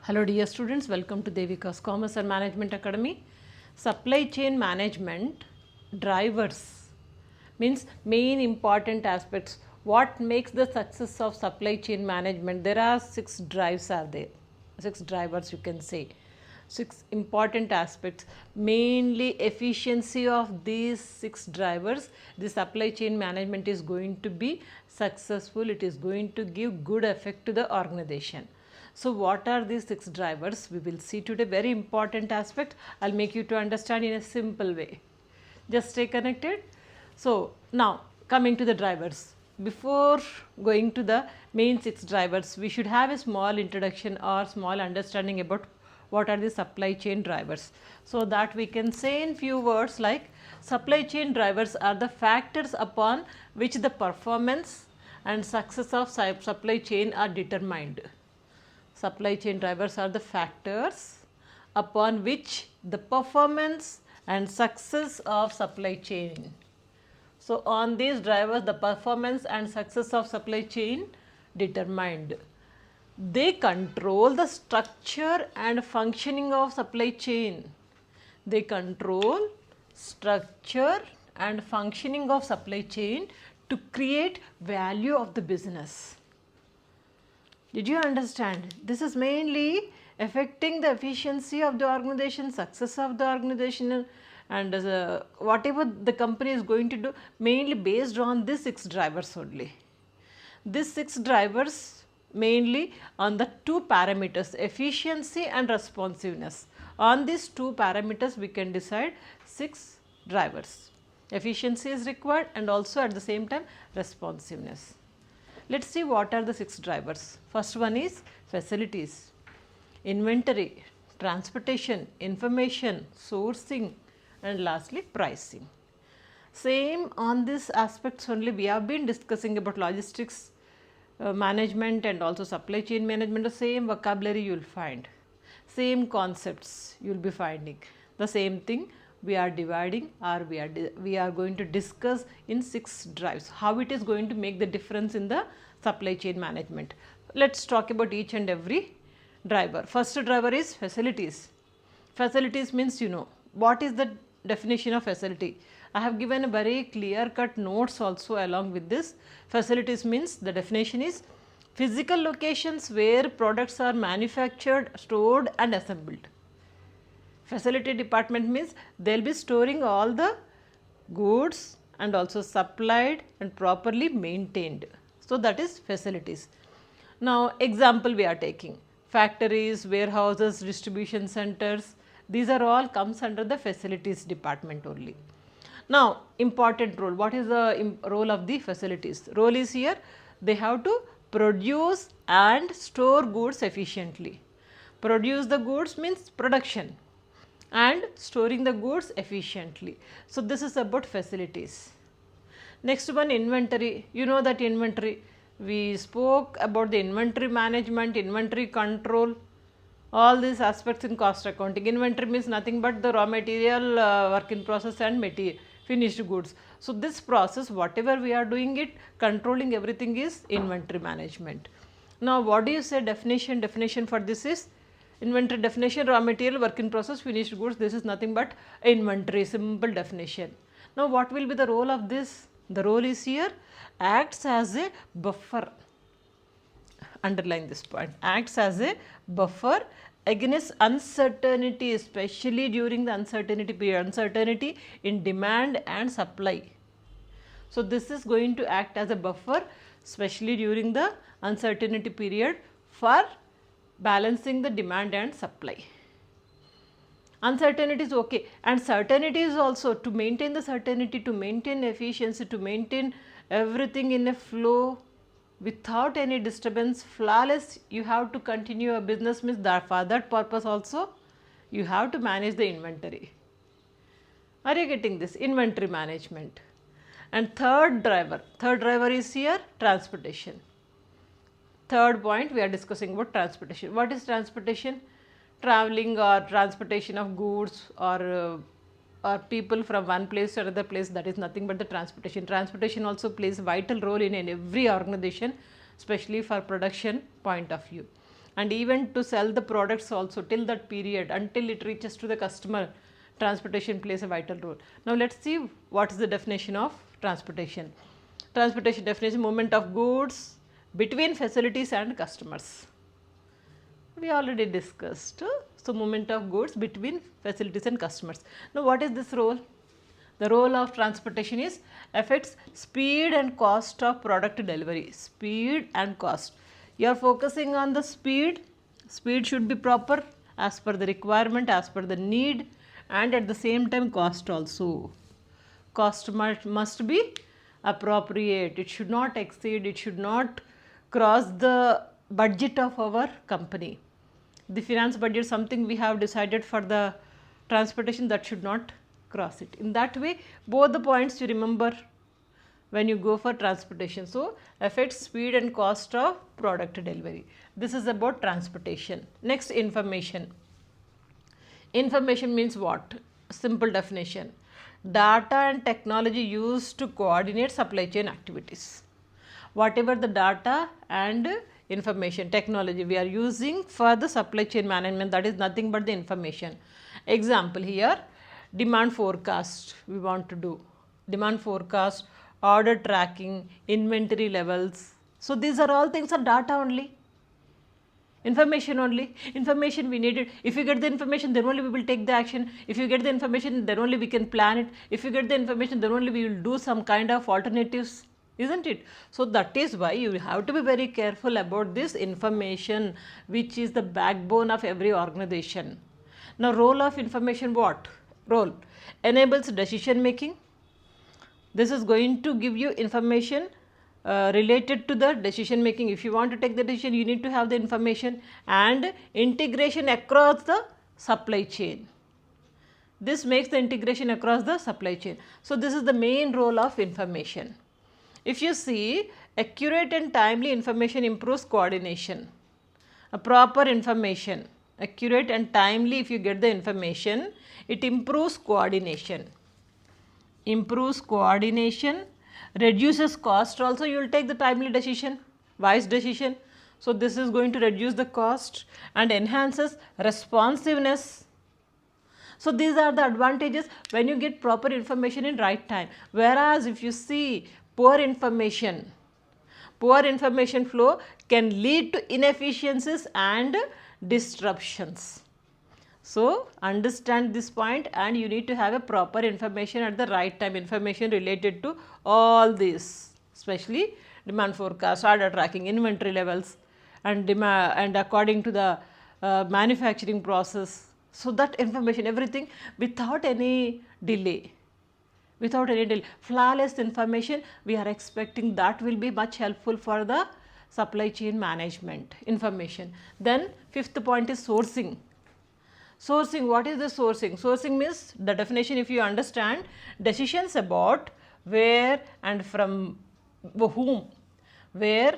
Hello dear students, welcome to Devika's Commerce and Management Academy. Supply chain management drivers means main important aspects. What makes the success of supply chain management? There are 6 drives are there, 6 drivers you can say. 6 important aspects, mainly efficiency of these 6 drivers. The supply chain management is going to be successful, it is going to give good effect to the organization. So what are these 6 drivers? We will see today, very important aspect. I'll make you to understand in a simple way. Just stay connected. So now coming to the drivers. Before going to the main 6 drivers, we should have a small introduction or small understanding about what are the supply chain drivers. So that we can say in few words like supply chain drivers are the factors upon which the performance and success of supply chain are determined. Supply chain drivers are the factors upon which the performance and success of supply chain. So on these drivers, the performance and success of supply chain determined. They control the structure and functioning of supply chain. They control structure and functioning of supply chain to create value of the business. Did you understand? This is mainly affecting the efficiency of the organization, success of the organization, and whatever the company is going to do, mainly based on these 6 drivers only. These 6 drivers mainly on the 2 parameters, efficiency and responsiveness. On these 2 parameters we can decide 6 drivers. Efficiency is required and also at the same time responsiveness. Let us see what are the 6 drivers. First one is facilities, inventory, transportation, information, sourcing, and lastly pricing. Same on these aspects only we have been discussing about logistics management and also supply chain management. The same vocabulary you will find, same concepts you will be finding. The same thing we are dividing or we are going to discuss in 6 drives, how it is going to make the difference in the supply chain management. Let us talk about each and every driver. First driver is facilities. Facilities means, you know, what is the definition of facility? I have given a very clear cut notes also along with this. Facilities means the definition is physical locations where products are manufactured, stored and assembled. Facility department means they will be storing all the goods and also supplied and properly maintained. So that is facilities. Now example we are taking factories, warehouses, distribution centers, these are all comes under the facilities department only. Now important role, what is the role of the facilities? Role is here, they have to produce and store goods efficiently. Produce the goods means production and storing the goods efficiently. So this is about facilities. Next one, inventory. You know that inventory, we spoke about the inventory management, inventory control, all these aspects in cost accounting. Inventory means nothing but the raw material, work in process and material, finished goods. So this process, whatever we are doing it, controlling everything is inventory management. Now what do you say definition? Definition for this is inventory definition, raw material, work in process, finished goods. This is nothing but inventory, simple definition. Now what will be the role of this? The role is here, acts as a buffer. Underline this point, acts as a buffer against uncertainty, especially during the uncertainty period, uncertainty in demand and supply. So this is going to act as a buffer, especially during the uncertainty period for balancing the demand and supply. Uncertainty is okay, and certainty is also, to maintain the certainty, to maintain efficiency, to maintain everything in a flow without any disturbance, flawless, you have to continue a business means that for that purpose also you have to manage the inventory. Are you getting this? Inventory management. And third driver is here, transportation. Third point we are discussing about transportation. What is transportation? Traveling or transportation of goods or people from one place to another place, that is nothing but the transportation. Transportation also plays a vital role in every organization, especially for production point of view. and even to sell the products also till that period until it reaches to the customer, transportation plays a vital role. Now let's see what is the definition of transportation. Transportation definition: movement of goods between facilities and customers. We already discussed. So movement of goods between facilities and customers. Now what is this role? The role of transportation is affects speed and cost of product delivery. Speed and cost. You are focusing on the speed. Speed should be proper as per the requirement, as per the need, and at the same time cost also. Cost must be appropriate. It should not exceed, it should not cross the budget of our company. The finance budget is something we have decided for the transportation, that should not cross it. In that way, both the points you remember when you go for transportation. So affects speed and cost of product delivery. This is about transportation. Next, information. Information means what? Simple definition: data and technology used to coordinate supply chain activities. Whatever the data and information technology we are using for the supply chain management, that is nothing but the information. Example here, demand forecast we want to do. Demand forecast, order tracking, inventory levels. So these are all things are data only. Information only. Information we needed. If you get the information, then only we will take the action. If you get the information, then only we can plan it. If you get the information, then only we will do some kind of alternatives, isn't it? So that is why you have to be very careful about this information, which is the backbone of every organization. Now role of information, what? Role enables decision making. This is going to give you information related to the decision making. If you want to take the decision, you need to have the information. And integration across the supply chain. This makes the integration across the supply chain. So this is the main role of information. If you see, accurate and timely information improves coordination. A proper information, accurate and timely, if you get the information, it improves coordination. Improves coordination, reduces cost also. You will take the timely decision, wise decision. So this is going to reduce the cost and enhances responsiveness. So these are the advantages when you get proper information in right time. Whereas if you see poor information flow can lead to inefficiencies and disruptions. So understand this point, and you need to have a proper information at the right time, information related to all these, especially demand forecast, order tracking, inventory levels, and demand, and according to the manufacturing process. So that information, everything without any delay. Without any delay, flawless information we are expecting, that will be much helpful for the supply chain management information. Then fifth point is sourcing. Sourcing, what is the sourcing? Sourcing means, the definition if you understand, decisions about where and from whom. Where,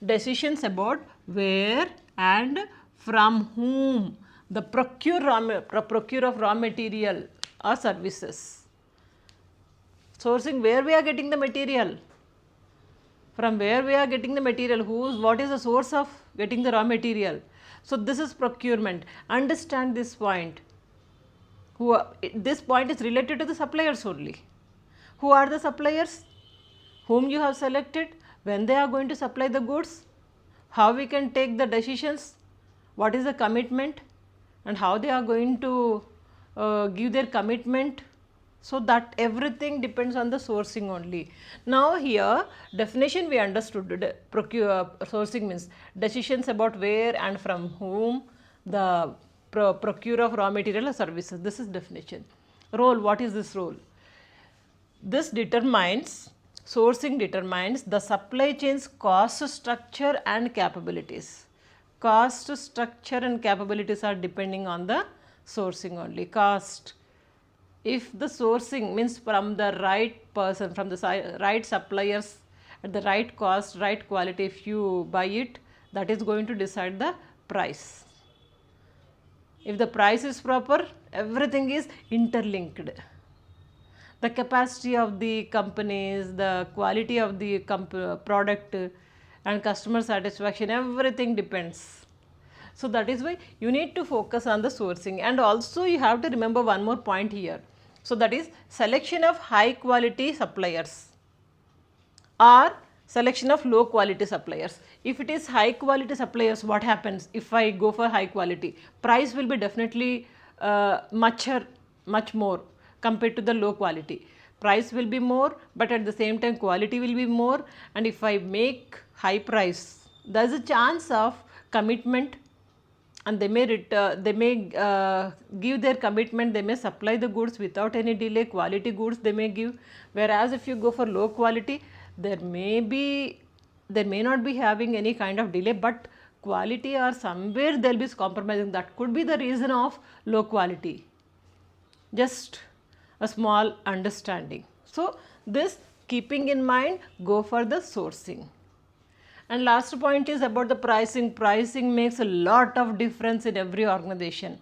decisions about where and from whom the procure of raw material or services. Sourcing, where we are getting the material, from where we are getting the material, what is the source of getting the raw material. So this is procurement. Understand this point. This point is related to the suppliers only. Who are the suppliers? Whom you have selected, when they are going to supply the goods, how we can take the decisions, what is the commitment, and how they are going to give their commitment. So that everything depends on the sourcing only. Now here definition we understood, sourcing means decisions about where and from whom the procure of raw material or services. This is definition. Role, what is this role? This determines, sourcing determines the supply chain's cost structure and capabilities. Cost structure and capabilities are depending on the sourcing only. Cost, if the sourcing means from the right person, from the right suppliers at the right cost, right quality, if you buy it, that is going to decide the price. If the price is proper, everything is interlinked. The capacity of the companies, the quality of the product, and customer satisfaction, everything depends. So that is why you need to focus on the sourcing, and also you have to remember one more point here. So that is selection of high quality suppliers or selection of low quality suppliers. If it is high quality suppliers, what happens if I go for high quality? Price will be definitely much more compared to the low quality. Price will be more, but at the same time quality will be more, and if I make high price, there is a chance of commitment, and they may give their commitment, they may supply the goods without any delay, quality goods they may give. Whereas if you go for low quality, there may not be having any kind of delay, but quality or somewhere they will be compromising. That could be the reason of low quality. Just a small understanding. So this keeping in mind, go for the sourcing. And last point is about the pricing. Pricing makes a lot of difference in every organization.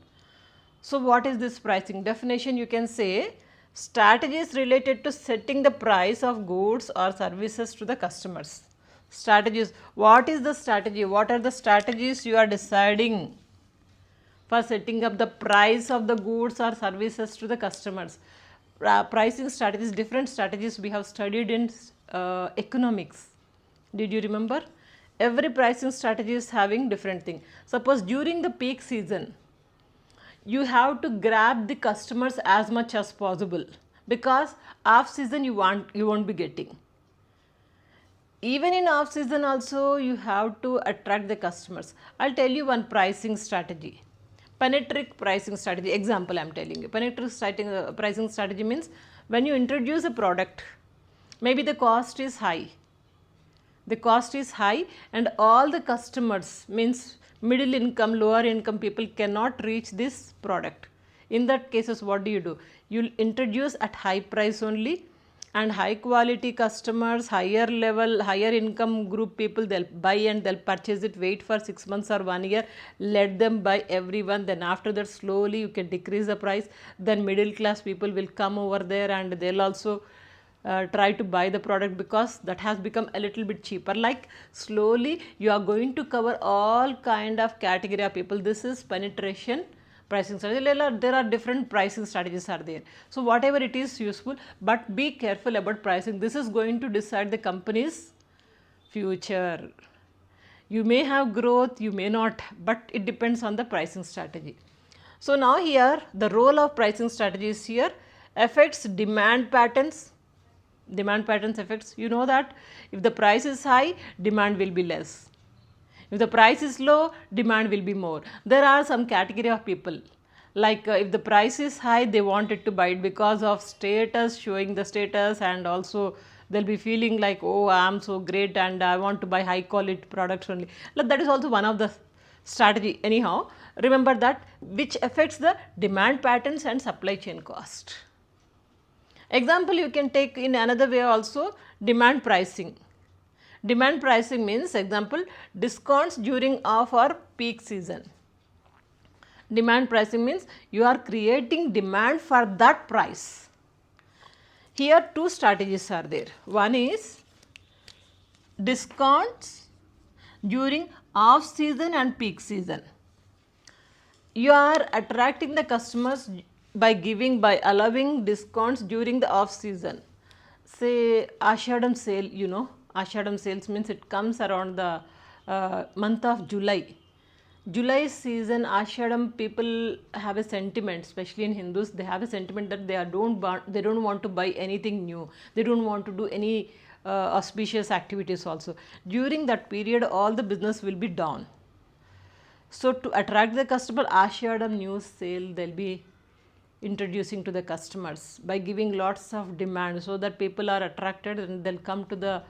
So what is this pricing? Definition, you can say strategies related to setting the price of goods or services to the customers. Strategies. What is the strategy? What are the strategies you are deciding for setting up the price of the goods or services to the customers? Pricing strategies, different strategies we have studied in economics. Did you remember? Every pricing strategy is having different thing. Suppose during the peak season, you have to grab the customers as much as possible, because off season you won't be getting. Even in off season also you have to attract the customers. I'll tell you one pricing strategy. Penetric pricing strategy. Example I am telling you. Penetric pricing strategy means when you introduce a product, maybe the cost is high. The cost is high and all the customers, means middle income, lower income people cannot reach this product. In that cases, what do? You'll introduce at high price only, and high quality customers, higher level, higher income group people, they'll buy and they'll purchase it, wait for 6 months or 1 year, let them buy everyone. Then after that slowly you can decrease the price. Then middle class people will come over there and they'll also try to buy the product, because that has become a little bit cheaper. Like slowly you are going to cover all kind of category of people. This is penetration pricing strategy. There are different pricing strategies are there. So whatever it is useful, but be careful about pricing. This is going to decide the company's future. You may have growth, you may not, but it depends on the pricing strategy. So now here the role of pricing strategy is here affects demand patterns. Demand patterns affects, you know that if the price is high, demand will be less. If the price is low, demand will be more. There are some category of people, like if the price is high, they wanted to buy it because of status, showing the status, and also they'll be feeling like, oh, I'm so great and I want to buy high quality products only. That is also one of the strategy. Anyhow, remember that, which affects the demand patterns and supply chain cost. Example you can take in another way also, demand pricing. Demand pricing means, example, discounts during off or peak season. Demand pricing means you are creating demand for that price. Here two strategies are there. One is discounts during off season and peak season. You are attracting the customers by allowing discounts during the off season. Say Ashadam sale, you know, Ashadam sales means it comes around the month of July. July season, Ashadam people have a sentiment, especially in Hindus, they have a sentiment that they don't want to buy anything new. They don't want to do any auspicious activities also. During that period, all the business will be down. So to attract the customer, Ashadam news sale they'll be introducing to the customers by giving lots of demand, so that people are attracted and they'll come to the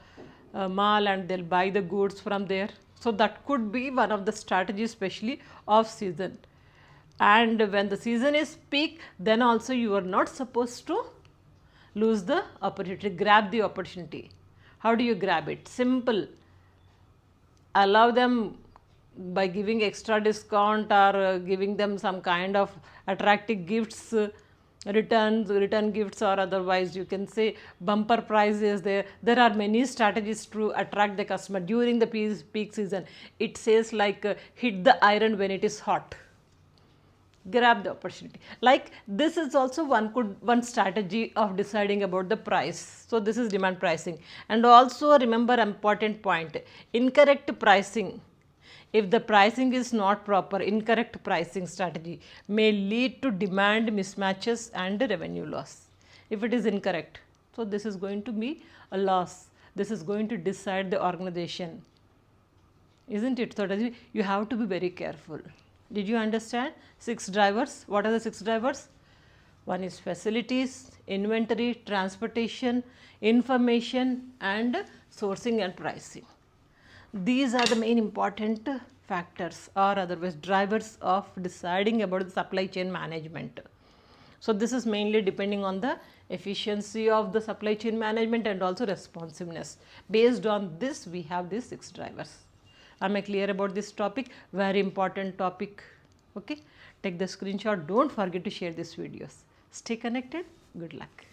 mall and they'll buy the goods from there. So that could be one of the strategies, especially off season. And when the season is peak, then also you are not supposed to lose the opportunity, grab the opportunity. How do you grab it? Simple. Allow them by giving extra discount or giving them some kind of attractive gifts, return gifts, or otherwise you can say bumper prizes. There are many strategies to attract the customer during the peak season. It says like hit the iron when it is hot, grab the opportunity. Like this is also one strategy of deciding about the price. So this is demand pricing. And also remember important point, incorrect pricing. If the pricing is not proper, incorrect pricing strategy may lead to demand mismatches and revenue loss. If it is incorrect, so this is going to be a loss. This is going to decide the organization, isn't it? So you have to be very careful. Did you understand 6 drivers? What are the 6 drivers? One is facilities, inventory, transportation, information, and sourcing and pricing. These are the main important factors, or otherwise drivers, of deciding about the supply chain management. So this is mainly depending on the efficiency of the supply chain management and also responsiveness. Based on this, we have these 6 drivers. Am I clear about this topic? Very important topic. Okay, take the screenshot. Don't forget to share these videos. Stay connected. Good luck.